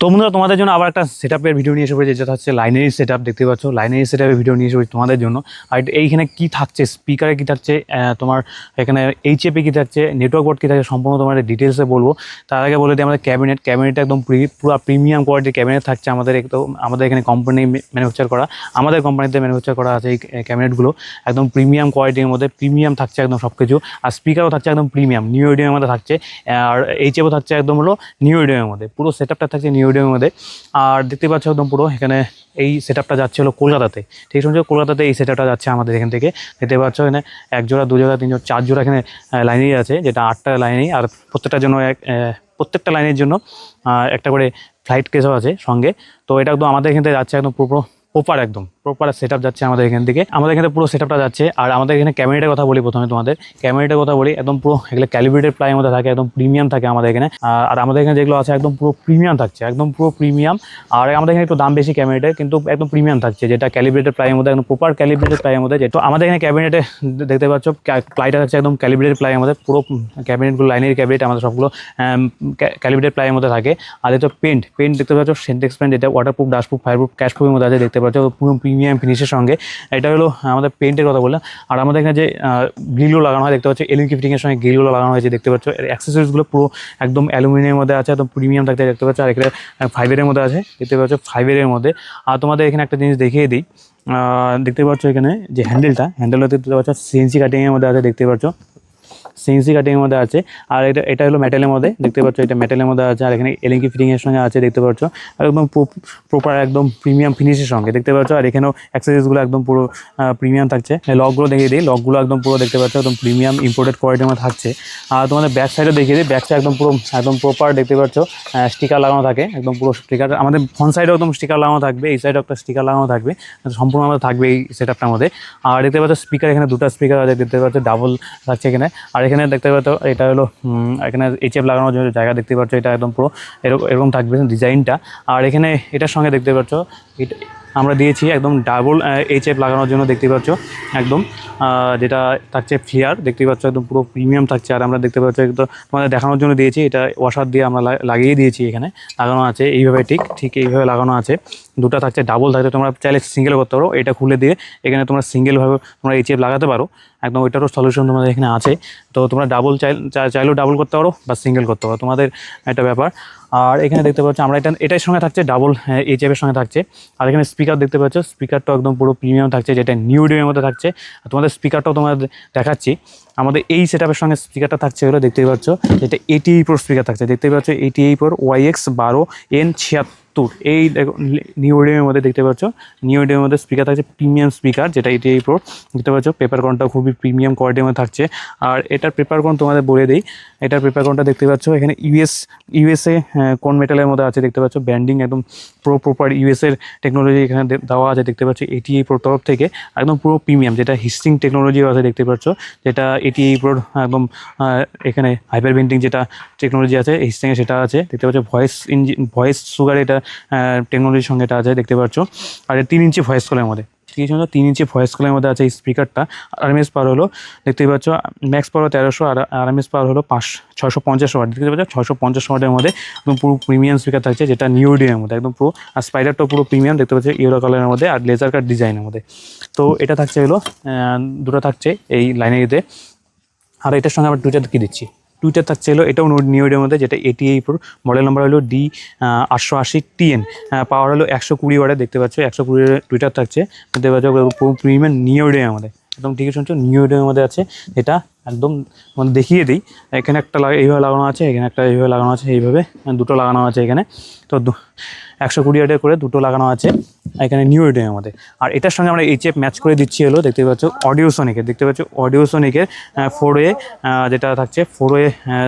তো বন্ধুরা তোমাদের জন্য আবার একটা সেটআপের ভিডিও নিয়ে এসে পড়েছে, যেটা হচ্ছে লাইনারি সেটআপ। দেখতে পাচ্ছ লাইনারি সেটআপের ভিডিও নিয়ে এসে পড়েছে তোমাদের জন্য। আর এইখানে কি থাকছে, স্পিকারে কি থাকছে, তোমার এখানে এইচএপি কি থাকছে, নেটওয়ার্ক বোর্ড কি থাকছে, সম্পূর্ণ তোমার ডিটেলসে বলবো। তার আগে বলে দিই আমাদের ক্যাবিনেটটা একদম পুরো প্রিমিয়াম কোয়ালিটির ক্যাবিনেট থাকছে আমাদের। একদম আমাদের এখানে কোম্পানি ম্যানুফ্যাকচার করা, আমাদের কোম্পানিতে ম্যানুফ্যাকচার করা আছে এই ক্যাবিনেটগুলো। একদম প্রিমিয়াম কোয়ালিটির মধ্যে, প্রিমিয়াম থাকছে একদম সব কিছু। আর স্পিকারও থাকছে একদম প্রিমিয়াম নিউ এডিএমের মধ্যে থাকছে। আর এইচএপও থাকছে একদম হলো নিউ এডিএমের মধ্যে, পুরো সেটআপটা থাকছে নিউ এডিএমের মধ্যে। আর দেখতে পাচ্ছ একদম পুরো এখানে এই সেটআপটা যাচ্ছে হলো কলকাতাতে। ঠিক আছে, কলকাতাতে এই সেটআপটা যাচ্ছে আমাদের এখান থেকে। দেখতে পাচ্ছ এখানে এক জোড়া, দু জোড়া, তিন জোড়া, চার জোড়া এখানে লাইনেই আছে, যেটা 8টা লাইনেই। আর প্রত্যেকটা লাইনের জন্য একটা করে ফ্লাইট কেসও আছে সঙ্গে। তো এটা একদম আমাদের এখান থেকে যাচ্ছে একদম প্রপার সেটআপ যাচ্ছে আমাদের এখান থেকে। আমাদের এখানে পুরো সেটআপটা যাচ্ছে। আর আমাদের এখানে ক্যামেরাটার কথা বলি, প্রথমে তোমাদের ক্যামেরাটার কথা বলি। একদম পুরো এগুলো ক্যালিব্রেটেড প্লাইয়ের মধ্যে থাকে, একদম প্রিমিয়াম থাকে আমাদের এখানে। আর আমাদের এখানে যেগুলো আছে একদম পুরো প্রিমিয়াম থাকছে, একদম পুরো প্রিমিয়াম। আর আমাদের এখানে একটু দাম বেশি ক্যামেরাটার, কিন্তু একদম প্রিমিয়াম থাকছে, যেটা ক্যালিব্রেটেড প্লাইয়ের মধ্যে, একদম প্রপার ক্যালিব্রেটেড প্লাইয়ের মধ্যে। যেটা আমাদের এখানে ক্যাবিনেটে দেখতে পাচ্ছ প্লাইটা থাকছে একদম ক্যালিব্রেটেড প্লাইয়ের মধ্যে। পুরো ক্যাবিনেটগুলো লাইনের ক্যাবিনেট আমাদের সবগুলো ক্যালিব্রেটেড প্লাইয়ের মধ্যে থাকে। আর এটা পেন্ট দেখতে পাচ্ছ, সেন্টেক্স পেন্ট, যেটা ওয়াটারপ্রুফ, ডাস্টপ্রুফ, ফায়ারপ্রুফ, ক্যাশপ্রুফের মধ্যে আছে। দেখতে পাচ্ছ পুরো প্রিমিয়াম ফিনিশের সঙ্গে। এটা হলো আমাদের পেন্টের কথা বললাম। আর আমাদের এখানে যে গ্রিলগুলো লাগানো হয়, দেখতে পাচ্ছ এলইডি ফিটিংয়ের সঙ্গে গ্রিলগুলো লাগানো হয়েছে। দেখতে পাচ্ছ অ্যাক্সেসরিজগুলো পুরো একদম অ্যালুমিনিয়ামের মধ্যে আছে, একদম প্রিমিয়াম থাকতে দেখতে পাচ্ছ। আর এখানে ফাইবারের মধ্যে আছে, দেখতে পাচ্ছ ফাইবারের মধ্যে। আর তোমাদের এখানে একটা জিনিস দেখিয়ে দিই, দেখতে পাচ্ছ এখানে যে হ্যান্ডেলটা দেখতে পাচ্ছ সিএনসি কাটিংয়ের মধ্যে আছে। দেখতে পাচ্ছ সিএনসি কাটিংয়ের মধ্যে আছে। আর এটা হলো মেটালের মধ্যে, দেখতে পাচ্ছ এটা মেটালের মধ্যে আছে। আর এখানে এলইডি ফিটিংয়ের সঙ্গে আছে, দেখতে পাচ্ছ একদম প্রপার একদম প্রিমিয়াম ফিনিশের সঙ্গে, দেখতে পাচ্ছ। আর এখানেও অ্যাক্সেসরিজগুলো একদম পুরো প্রিমিয়াম থাকছে। লকগুলো দেখিয়ে দিই, লকগুলো একদম পুরো দেখতে পাচ্ছ একদম প্রিমিয়াম ইম্পোর্টেড কোয়ালিটির মধ্যে থাকছে। আর তোমাদের ব্যাক সাইডে দেখিয়ে দিই, ব্যাক সাইড একদম প্রপার দেখতে পাচ্ছ স্টিকার লাগানো থাকে, একদম পুরো স্টিকার। আমাদের ফ্রন্ট সাইডেও একদম স্টিকার লাগানো থাকবে, এই সাইডেও একটা স্টিকার লাগানো থাকবে, সম্পূর্ণ আমাদের থাকবে এই সেটআপটার মধ্যে। আর দেখতে পাচ্ছ স্পিকার, এখানে দুটো স্পিকার আছে, দেখতে পাচ্ছ ডাবল থাকছে এখানে। আর এখানে দেখতে পাচ্ছ এটা হলো এখানে এইচএফ লাগানোর জন্য জায়গা, দেখতে পাচ্ছ এটা একদম পুরো এরকম থাকবে ডিজাইনটা। আর এখানে এটার সঙ্গে দেখতে পাচ্ছ এটা আমরা দিয়েছি একদম ডাবল এইচএফ লাগানোর জন্য, দেখতে পাচ্ছ একদম যেটা থাকছে ফ্লেয়ার, দেখতে পাচ্ছ একদম পুরো প্রিমিয়াম থাকছে। আর আমরা দেখতে পাচ্ছ একদম তোমাদের দেখানোর জন্য দিয়েছি, এটা ওয়াশার দিয়ে আমরা লাগিয়ে দিয়েছি, এখানে লাগানো আছে এইভাবে, ঠিক এইভাবে লাগানো আছে। দুটো থাকছে, ডাবল থাকছে, তোমরা চাইলে সিঙ্গেল করতে পারো। এটা খুলে দিয়ে এখানে তোমরা সিঙ্গেলভাবে তোমরা এইচএফ লাগাতে পারো, একদম ওইটারও সলিউশন তোমাদের এখানে আছে। তো তোমরা ডাবল চাইলেও ডাবল করতে পারো বা সিঙ্গেল করতে পারো, তোমাদের একটা ব্যাপার। আর এখানে দেখতে পাচ্ছ আমরা এটার সঙ্গে থাকছে ডাবল এইচএফের সঙ্গে থাকছে। আর এখানে স্পিকার দেখতে পাচ্ছ, স্পিকারটাও একদম পুরো প্রিমিয়াম থাকছে, যেটা নিউ এডিএমের মধ্যে থাকছে। আর তোমাদের স্পিকারটাও তোমাদের দেখাচ্ছি। আমাদের এই সেটআপের সঙ্গে স্পিকারটা থাকছে হলো, দেখতেই পাচ্ছ এটা 88 প্রো স্পিকার থাকছে, দেখতেই পাচ্ছ 88 প্রো YX12N76। এই দেখো নিউ এডিএমের মধ্যে, দেখতে পাচ্ছ নিউ এডিএমের মধ্যে স্পিকার থাকছে, প্রিমিয়াম স্পিকার, যেটা 88 প্রো। দেখতে পাচ্ছ পেপার কনটাও খুবই প্রিমিয়াম কোয়ালিটির মধ্যে থাকছে। আর এটার পেপার কন তোমাদের বলে দিই, এটার পেপার কনটা দেখতে পাচ্ছ এখানে ইউএসএ কোন মেটালের মধ্যে আছে, দেখতে পাচ্ছ ব্যান্ডিং একদম প্রপার ইউএসএর টেকনোলজি এখানে দেওয়া আছে। দেখতে পাচ্ছ 88 প্রো তরফ থেকে একদম পুরো প্রিমিয়াম, যেটা হিস্টিং টেকনোলজিও আছে, দেখতে পাচ্ছ যেটা 88 প্রোর একদম এখানে হাইপার ভেন্টিং যেটা টেকনোলজি আছে হিস্টিংয়ে, সেটা আছে। দেখতে পাচ্ছ ভয়েস সুগার এটা টেকনোলজির সঙ্গে এটা আছে, দেখতে পাচ্ছ। আর 3 ইঞ্চি ভয়েস কলের মধ্যে, 3 ইঞ্চি ভয়েস কলের মধ্যে আছে এই স্পিকারটা। আরএমএস পাওয়ার হলো, দেখতেই পাচ্ছ ম্যাক্স পাওয়ার 1300, আর আরএমএস পাওয়ার হলো 650 ওয়াট। দেখতে পাচ্ছ 650 ওয়াটের মধ্যে একদম পুরো প্রিমিয়াম স্পিকার থাকছে, যেটা নিউ এডিএমের মধ্যে একদম পুরো। আর স্পাইডারটাও পুরো প্রিমিয়াম, দেখতে পাচ্ছ ইয়েলো কালারের মধ্যে আর লেজার কাট ডিজাইনের মধ্যে। তো এটা থাকছে হলো দুটো থাকছে এই লাইনেরিতে। আর এটার সঙ্গে আবার টুইটার কি দিচ্ছি, টুইটার থাকছে হলো এটাও নিউ এডিএমের মধ্যে, যেটা 88 প্রো, মডেল নাম্বার হলো D880TN, পাওয়ার হলো 120 ওয়াটের। দেখতে পাচ্ছ 120 টুইটার থাকছে, দেখতে পাচ্ছ প্রিমিয়াম নিউ এডিএমের মধ্যে, একদম ঠিকই শুনছো নিউ এডিএমের মধ্যে আছে। এটা একদম মানে দেখিয়ে দিই, এখানে একটা এইভাবে লাগানো আছে, এখানে একটা এইভাবে লাগানো আছে, এইভাবে দুটো লাগানো আছে এখানে। তো 120 ওয়াটের করে দুটো লাগানো আছে এখানে নিউ এডিএমের মধ্যে। আর এটার সঙ্গে আমরা এইচএফ ম্যাচ করে দিচ্ছি হলো, দেখতে পাচ্ছ অডিওসনিকের, দেখতে পাচ্ছ অডিওসনিকের 4A যেটা থাকছে, 4A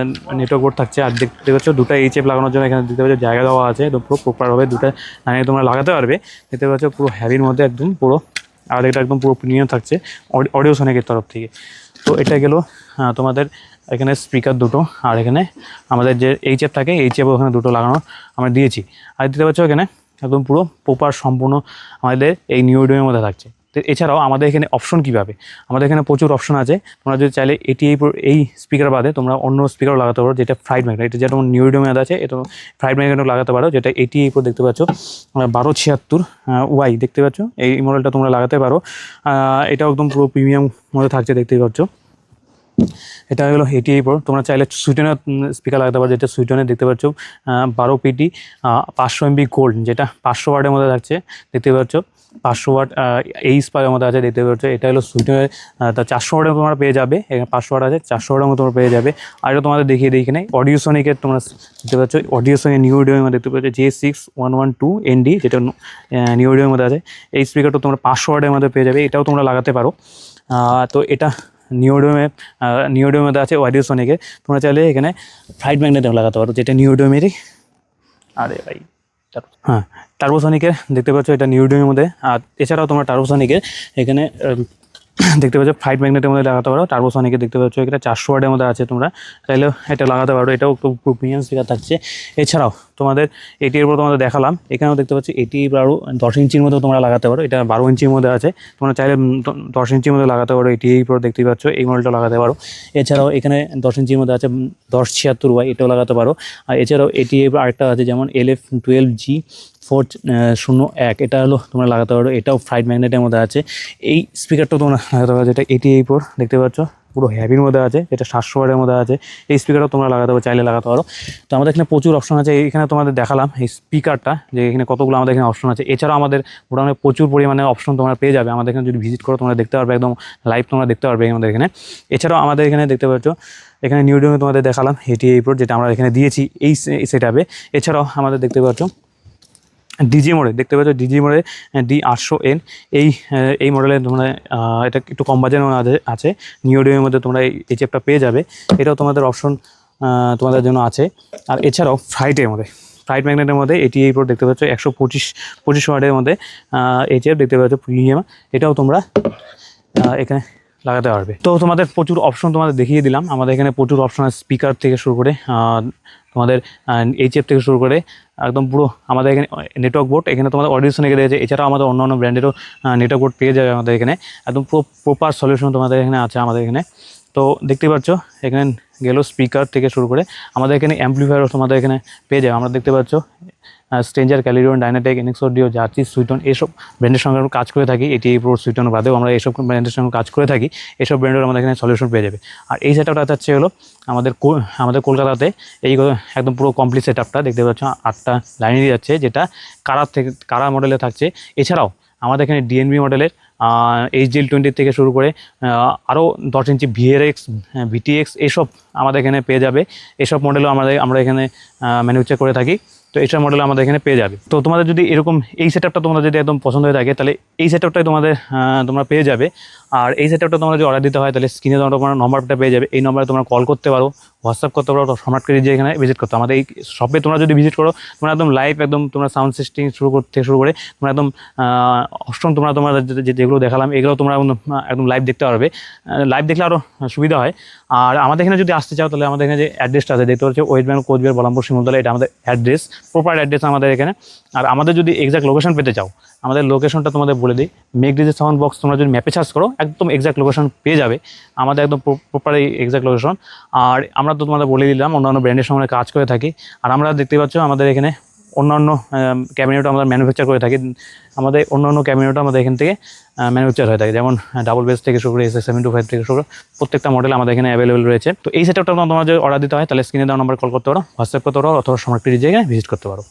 নেটওয়ার্ক বোর্ড থাকছে। আর দেখতে পাচ্ছ দুটো এইচএফ লাগানোর জন্য এখানে দেখতে পাচ্ছ জায়গা দেওয়া আছে, একদম পুরো প্রপারভাবে দুটো লাইনে তোমরা লাগাতে পারবে। দেখতে পাচ্ছ পুরো হ্যাভির মধ্যে একদম পুরো। আর এটা একদম পুরো প্রিমিয়াম থাকছে অডিওসনিকের তরফ থেকে। তো এটা গেল তোমাদের এখানে স্পিকার দুটো। আর এখানে আমাদের যে এইচএফ থাকে, এইচএফ ওখানে দুটো লাগানো আমরা দিয়েছি। আর দেখতে পাচ্ছ এখানে একদম পুরো প্রপার সম্পূর্ণ আমাদের এই নিউ এডিএমের মধ্যে থাকছে। তো এছাড়াও আমাদের এখানে অপশন কীভাবে, আমাদের এখানে প্রচুর অপশন আছে। তোমরা যদি চাইলে এই স্পিকার বাদে তোমরা অন্য স্পিকারও লাগাতে পারো, যেটা ফ্লাইট ম্যাগনেট, এটা যেমন নিউডিয়ামে আছে, এটা ফ্লাইট ম্যাগনেটও লাগাতে পারো, যেটা 88 দেখতে পাচ্ছ 1276 ওয়াই দেখতে পাচ্ছ, এই মডেলটা তোমরা লাগাতে পারো। এটাও একদম পুরো প্রিমিয়াম মধ্যে থাকছে দেখতেই পাচ্ছ। এটা হলো 88 তোমরা চাইলে সুইটনের স্পিকার লাগাতে পারো, যেটা সুইটনের দেখতে পাচ্ছ 12 পিটি 500 MB গোল্ড, যেটা 500 ওয়াটের মধ্যে থাকছে দেখতে পাচ্ছ, 500 ওয়াট এই স্পারের মধ্যে আছে দেখতে পাচ্ছ। এটা হলো সুইটনের, তা 400 ওয়াটের তোমরা পেয়ে যাবে, এখানে 500 ওয়াট আছে, 400 ওয়াটের মধ্যে তোমরা পেয়ে যাবে। আর এটা তোমাদের দেখিয়ে দিই, এখানে অডিওসনিকের তোমরা দেখতে পাচ্ছ, অডিওসনিক নিউডিয়ামের মধ্যে দেখতে পাচ্ছ J6112 ND, যেটা নিউডিয়ামের মধ্যে আছে। এই স্পিকারটা তোমরা 500 ওয়াটের মধ্যে পেয়ে যাবে, এটাও তোমরা লাগাতে পারো। তো এটা নিউডিয়ামের মধ্যে আছে অডিওসনিকের। তোমরা চাইলে এখানে ফ্লাইট ম্যাগনেটও লাগাতে পারো, যেটা নিউডিয়ামেরই। আরে ভাই হ্যাঁ, টার্বোসনিকের দেখতে পাচ্ছ, এটা নিউডিয়ামের মধ্যে। আর এছাড়াও তোমরা টার্বোসনিকের এখানে দেখতে পাচ্ছ ফ্লাইট ম্যাগনেটের মধ্যে লাগাতে পারো। টার্বোসনিকে দেখতে পাচ্ছ এটা 400 ওয়াটের মধ্যে আছে, তোমরা চাইলেও এটা লাগাতে পারো, এটাও একটু প্রিমিয়াম স্পিকার থাকছে। এছাড়াও তোমাদের এটির উপর তোমাদের দেখালাম, এখানেও দেখতে পাচ্ছি এটি আরও 10 ইঞ্চির মধ্যে তোমরা লাগাতে পারো, এটা 12 ইঞ্চির মধ্যে আছে, তোমরা চাইলে 10 ইঞ্চির মধ্যে লাগাতে পারো। এটি উপর দেখতে পাচ্ছ, এই মডেলটা লাগাতে পারো। এছাড়াও এখানে 10 ইঞ্চির মধ্যে আছে 1076 ওয়াই, এটাও লাগাতে পারো। আর এছাড়াও এটি আরেকটা আছে যেমন LF12G401, এটা হলো তোমরা লাগাতে পারো, এটাও ফ্লাইট ম্যাগনেটের মধ্যে আছে। এই স্পিকারটাও তোমরা লাগাতে পারো, যেটা 88 দেখতে পাচ্ছ, পুরো হ্যাভির মধ্যে আছে, যেটা 700 ওয়াটের মধ্যে আছে। এই স্পিকারটাও তোমরা লাগাতে পারো, চাইলে লাগাতে পারো। তো আমাদের এখানে প্রচুর অপশন আছে, এখানে তোমাদের দেখালাম এই স্পিকারটা, যে এখানে কতগুলো আমাদের এখানে অপশন আছে। এছাড়াও আমাদের মোটামুটি প্রচুর পরিমাণে অপশন তোমরা পেয়ে যাবে আমাদের এখানে, যদি ভিজিট করো তোমরা দেখতে পারবে, একদম লাইভ তোমরা দেখতে পারবে আমাদের এখানে। এছাড়াও আমাদের এখানে দেখতে পাচ্ছ, এখানে নিউডিয়ামে তোমাদের দেখালাম 88 যেটা আমরা এখানে দিয়েছি এই সেটআপে। এছাড়াও আমাদের দেখতে পাচ্ছ ডিজি মোডে দেখতে পাচ্ছ, ডিজি মোডে D800N এই মডেলের তোমরা এটা একটু কম বাজেটের মধ্যে আছে, নিউডিয়ামের মধ্যে তোমরা এই চেপটা পেয়ে যাবে। এটাও তোমাদের অপশন তোমাদের জন্য আছে। আর এছাড়াও ফ্লাইট ম্যাগনেটের মধ্যে 88 দেখতে পাচ্ছ 125 ওয়াটের মধ্যে এই চেপ দেখতে পাচ্ছ প্রিমিয়াম, এটাও তোমরা এখানে লাগাতে পারবে। তো তোমাদের প্রচুর অপশন তোমাদের দেখিয়ে দিলাম, আমাদের এখানে প্রচুর অপশন আছে, স্পিকার থেকে শুরু করে তোমাদের এইচএফ থেকে শুরু করে একদম পুরো আমাদের এখানে নেটওয়ার্ক বোর্ড, এখানে তোমাদের অডিওসনিক রয়েছে। এছাড়াও আমাদের অন্য ব্র্যান্ডেরও নেটওয়ার্ক বোর্ড পেয়ে যাবে আমাদের এখানে, একদম প্রপার সলিউশন তোমাদের এখানে আছে আমাদের এখানে। তো দেখতে পাচ্ছ এখানে গেল স্পিকার থেকে শুরু করে, আমাদের এখানে অ্যাম্পলিফায়ারও তোমাদের এখানে পেয়ে যাবে। আমরা দেখতে পাচ্ছ Stranger, Caledon, Dynatech, NX audio, Jersey, Sweeton, এইসব ব্র্যান্ডের সঙ্গে আমরা কাজ করে থাকি। 88 সুইটন বাদেও আমরা এইসব ব্র্যান্ডের সঙ্গে কাজ করে থাকি, এইসব ব্র্যান্ডের আমাদের এখানে সলিউশন পেয়ে যাবে। আর এই সেটআপটা হচ্ছে হলো আমাদের কলকাতাতে এই একদম পুরো কমপ্লিট সেটআপটা দেখতে পাচ্ছ, 8টা লাইনেরই যাচ্ছে, যেটা কারা মডেলে থাকছে। এছাড়াও আমাদের এখানে ডিএনবি মডেলের HDL20 থেকে শুরু করে আরও 10 ইঞ্চি VRX, VTX এইসব আমাদের এখানে পেয়ে যাবে। এইসব মডেলও আমরা এখানে ম্যানুফ্যাকচার করে থাকি, তো এইসব মডেল আমাদের এখানে পেয়ে যাবে। তো তোমাদের যদি এরকম এই সেটআপটা তোমাদের যদি একদম পছন্দ হয়ে থাকে, তাহলে এই সেটআপটাই তোমরা পেয়ে যাবে। আর এই সেটআপটা তোমরা যদি অর্ডার দিতে হয়, তাহলে স্ক্রিনে তোমার নম্বরটা পেয়ে যাবে, এই নম্বরে তোমরা কল করতে পারো, হোয়াটসঅ্যাপ করতে পারো, সম্রাট কেজি এখানে ভিজিট করতে। আমাদের এই শপে তোমরা যদি ভিজিট করো, তোমরা একদম লাইভ, একদম তোমরা সাউন্ড সিস্টেম থেকে শুরু করে তোমরা একদম অষ্টম তোমরা যেগুলো দেখালাম এগুলো তোমরা একদম লাইভ দেখতে পারবে। লাইভ দেখলে আরও সুবিধা হয়। আর আমাদের এখানে যদি আসতে চাও, তাহলে আমাদের এখানে যে অ্যাড্রেসটা আছে দেখতে পাচ্ছ, ওয়েস্ট বেঙ্গল, কোচবিহার, বলামপুর, শিমুলতলা, এটা আমাদের অ্যাড্রেস, প্রপার অ্যাড্রেস আমাদের এখানে। আর আমাদের যদি এক্সাক্ট লোকেশন পেতে চাও, আমাদের লোকেশনটা তোমাদের বলে দিই, মেঘডিজে সাউন্ড বক্স, তোমরা যদি ম্যাপে সার্চ করো একদম এক্সাক্ট লোকেশন পেয়ে যাবে, আমাদের একদম প্রপার এক্সাক্ট লোকেশন। আর আমরা তো তোমাদের বলে দিলাম অন্যান্য ব্র্যান্ডের সঙ্গে কাজ করে থাকি। আর আমরা দেখতে পাচ্ছ আমাদের এখানে অন্যান্য ক্যাবিনেটও আমরা ম্যানুফ্যাকচার করে থাকি, আমাদের অন্যান্য ক্যাবিনেটও আমাদের এখান থেকে ম্যানুফ্যাকচার হয়ে থাকে, যেমন ডাবল বেস থেকে শুরু করে SS725 থেকে শুরু করে প্রত্যেকটা মডেল আমাদের এখানে অ্যাভেলেবল রয়েছে। তো এই সেটআপটা তোমরা যদি অর্ডার দিতে হয়, তাহলে স্ক্রিনে দেওয়া নম্বরে কল করতে পারো, হোয়াটসঅ্যাপ করতে পারো, অথবা সম্রাট কেজি ভিজিট করতে পারো।